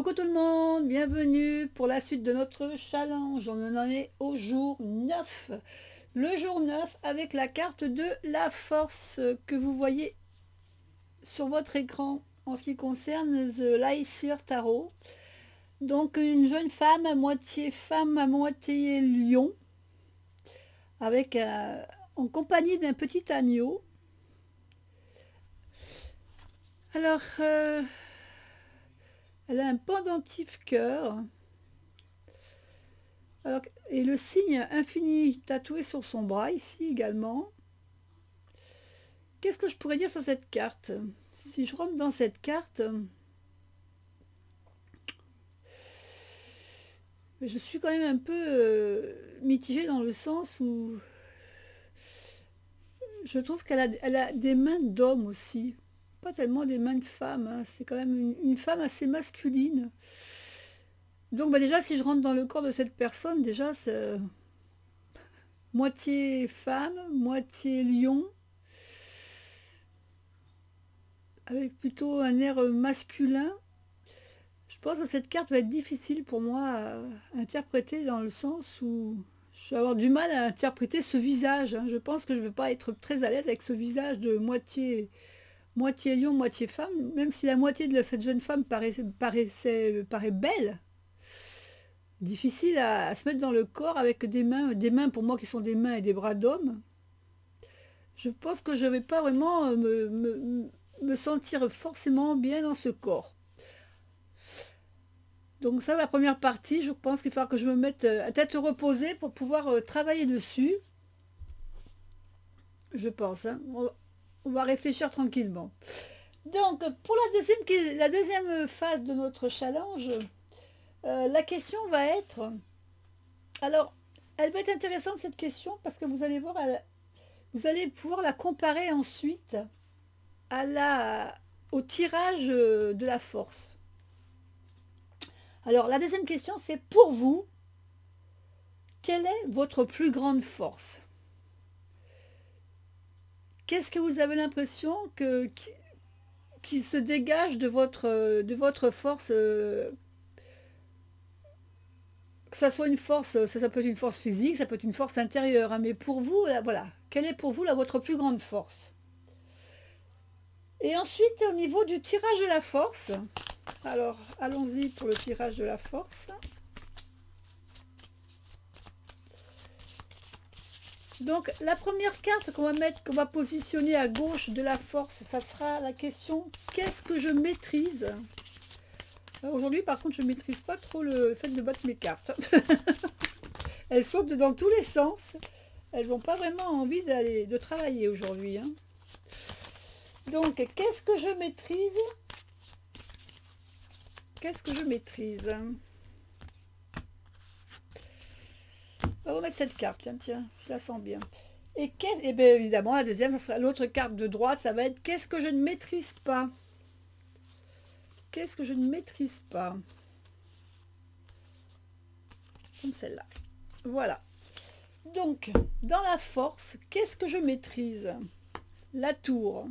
Coucou tout le monde, bienvenue pour la suite de notre challenge. On en est au jour 9. Le jour 9 avec la carte de la force que vous voyez sur votre écran en ce qui concerne The Lycir Tarot. Donc une jeune femme, à moitié lion, avec en compagnie d'un petit agneau. Alors, elle a un pendentif cœur. Alors, et le signe infini tatoué sur son bras, ici également. Qu'est-ce que je pourrais dire sur cette carte? Si je rentre dans cette carte, je suis quand même un peu mitigée dans le sens où je trouve qu'elle a des mains d'homme aussi. Pas tellement des mains de femme, hein. C'est quand même une femme assez masculine. Donc bah déjà, si je rentre dans le corps de cette personne, déjà, c'est moitié femme, moitié lion, avec plutôt un air masculin. Je pense que cette carte va être difficile pour moi à interpréter dans le sens où je vais avoir du mal à interpréter ce visage, hein. Je pense que je ne vais pas être très à l'aise avec ce visage de moitié lion, moitié femme, même si la moitié de cette jeune femme paraît belle. Difficile à se mettre dans le corps avec des mains pour moi qui sont des mains et des bras d'homme. Je pense que je ne vais pas vraiment me sentir forcément bien dans ce corps. Donc ça, la première partie, je pense qu'il va falloir que je me mette à tête reposée pour pouvoir travailler dessus. Je pense, hein. On va réfléchir tranquillement. Donc, pour la deuxième phase de notre challenge, la question va être... Alors, elle va être intéressante cette question parce que vous allez voir, vous allez pouvoir la comparer ensuite au tirage de la force. Alors, la deuxième question, c'est pour vous, quelle est votre plus grande force? Qu'est-ce que vous avez l'impression qui se dégage de votre force, que ça soit une force, ça peut être une force physique, ça peut être une force intérieure, hein, mais pour vous, là, voilà, quelle est pour vous votre plus grande force? Et ensuite, au niveau du tirage de la force, alors allons-y pour le tirage de la force. Donc la première carte qu'on va positionner à gauche de la force, ça sera la question qu'est-ce que je maîtrise? Aujourd'hui par contre je ne maîtrise pas trop le fait de battre mes cartes. Elles sautent dans tous les sens. Elles n'ont pas vraiment envie de travailler aujourd'hui, hein. Donc qu'est-ce que je maîtrise? Qu'est-ce que je maîtrise? On va remettre cette carte, tiens, je la sens bien. Et bien évidemment, la deuxième, ça sera l'autre carte de droite, ça va être qu'est-ce que je ne maîtrise pas? Qu'est-ce que je ne maîtrise pas? Comme celle-là. Voilà. Donc, dans la force, qu'est-ce que je maîtrise? La tour.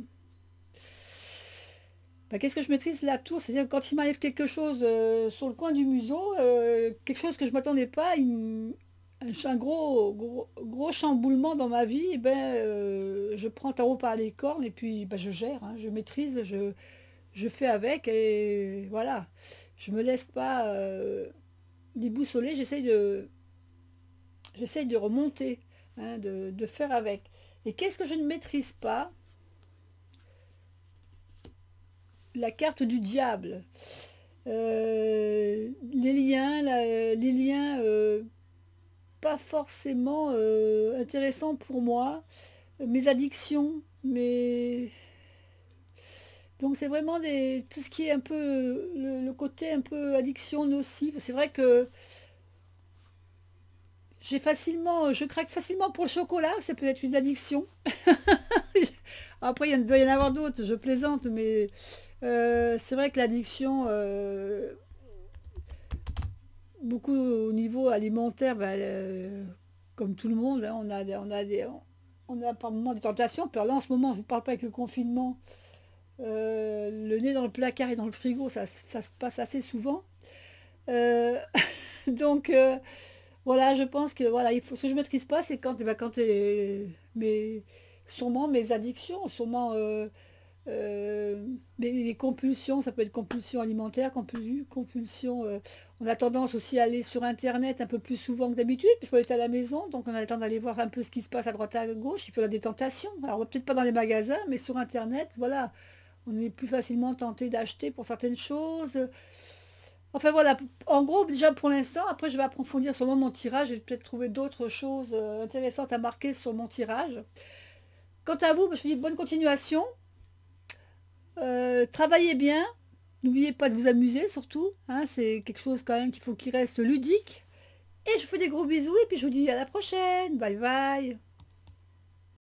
Ben, qu'est-ce que je maîtrise? La tour, c'est-à-dire quand il m'arrive quelque chose sur le coin du museau, quelque chose que je ne m'attendais pas, un gros chamboulement dans ma vie, et je prends le taureau par les cornes et puis je gère, hein, je maîtrise, je fais avec et voilà. Je me laisse pas déboussoler, j'essaye de remonter, hein, de faire avec. Et qu'est-ce que je ne maîtrise pas? La carte du diable. Les liens pas forcément intéressants pour moi. Mes addictions, donc c'est vraiment tout ce qui est un peu le côté un peu addiction nocive. C'est vrai que je craque facilement pour le chocolat, ça peut être une addiction. Après, il doit y en avoir d'autres, je plaisante, mais c'est vrai que l'addiction, beaucoup au niveau alimentaire, comme tout le monde, hein, on a par moments des tentations. Puis là, en ce moment, je ne vous parle pas avec le confinement, Le nez dans le placard et dans le frigo, ça se passe assez souvent. Euh, donc voilà, je pense que voilà, il faut ce que je maîtrise pas, c'est quand mes, sûrement mes addictions, sûrement les compulsions, ça peut être compulsion alimentaire, compulsion. On a tendance aussi à aller sur Internet un peu plus souvent que d'habitude, puisqu'on est à la maison, donc on a le temps d'aller voir un peu ce qui se passe à droite à gauche, il peut y avoir des tentations. Alors peut-être pas dans les magasins, mais sur Internet, voilà, on est plus facilement tenté d'acheter pour certaines choses. Enfin voilà, en gros, déjà pour l'instant, après je vais approfondir sur mon tirage, je vais peut-être trouver d'autres choses intéressantes à marquer sur mon tirage. Quant à vous, je vous dis bonne continuation. Travaillez bien, n'oubliez pas de vous amuser surtout, hein, c'est quelque chose quand même qu'il faut qu'il reste ludique. Et je vous fais des gros bisous et puis je vous dis à la prochaine, bye bye.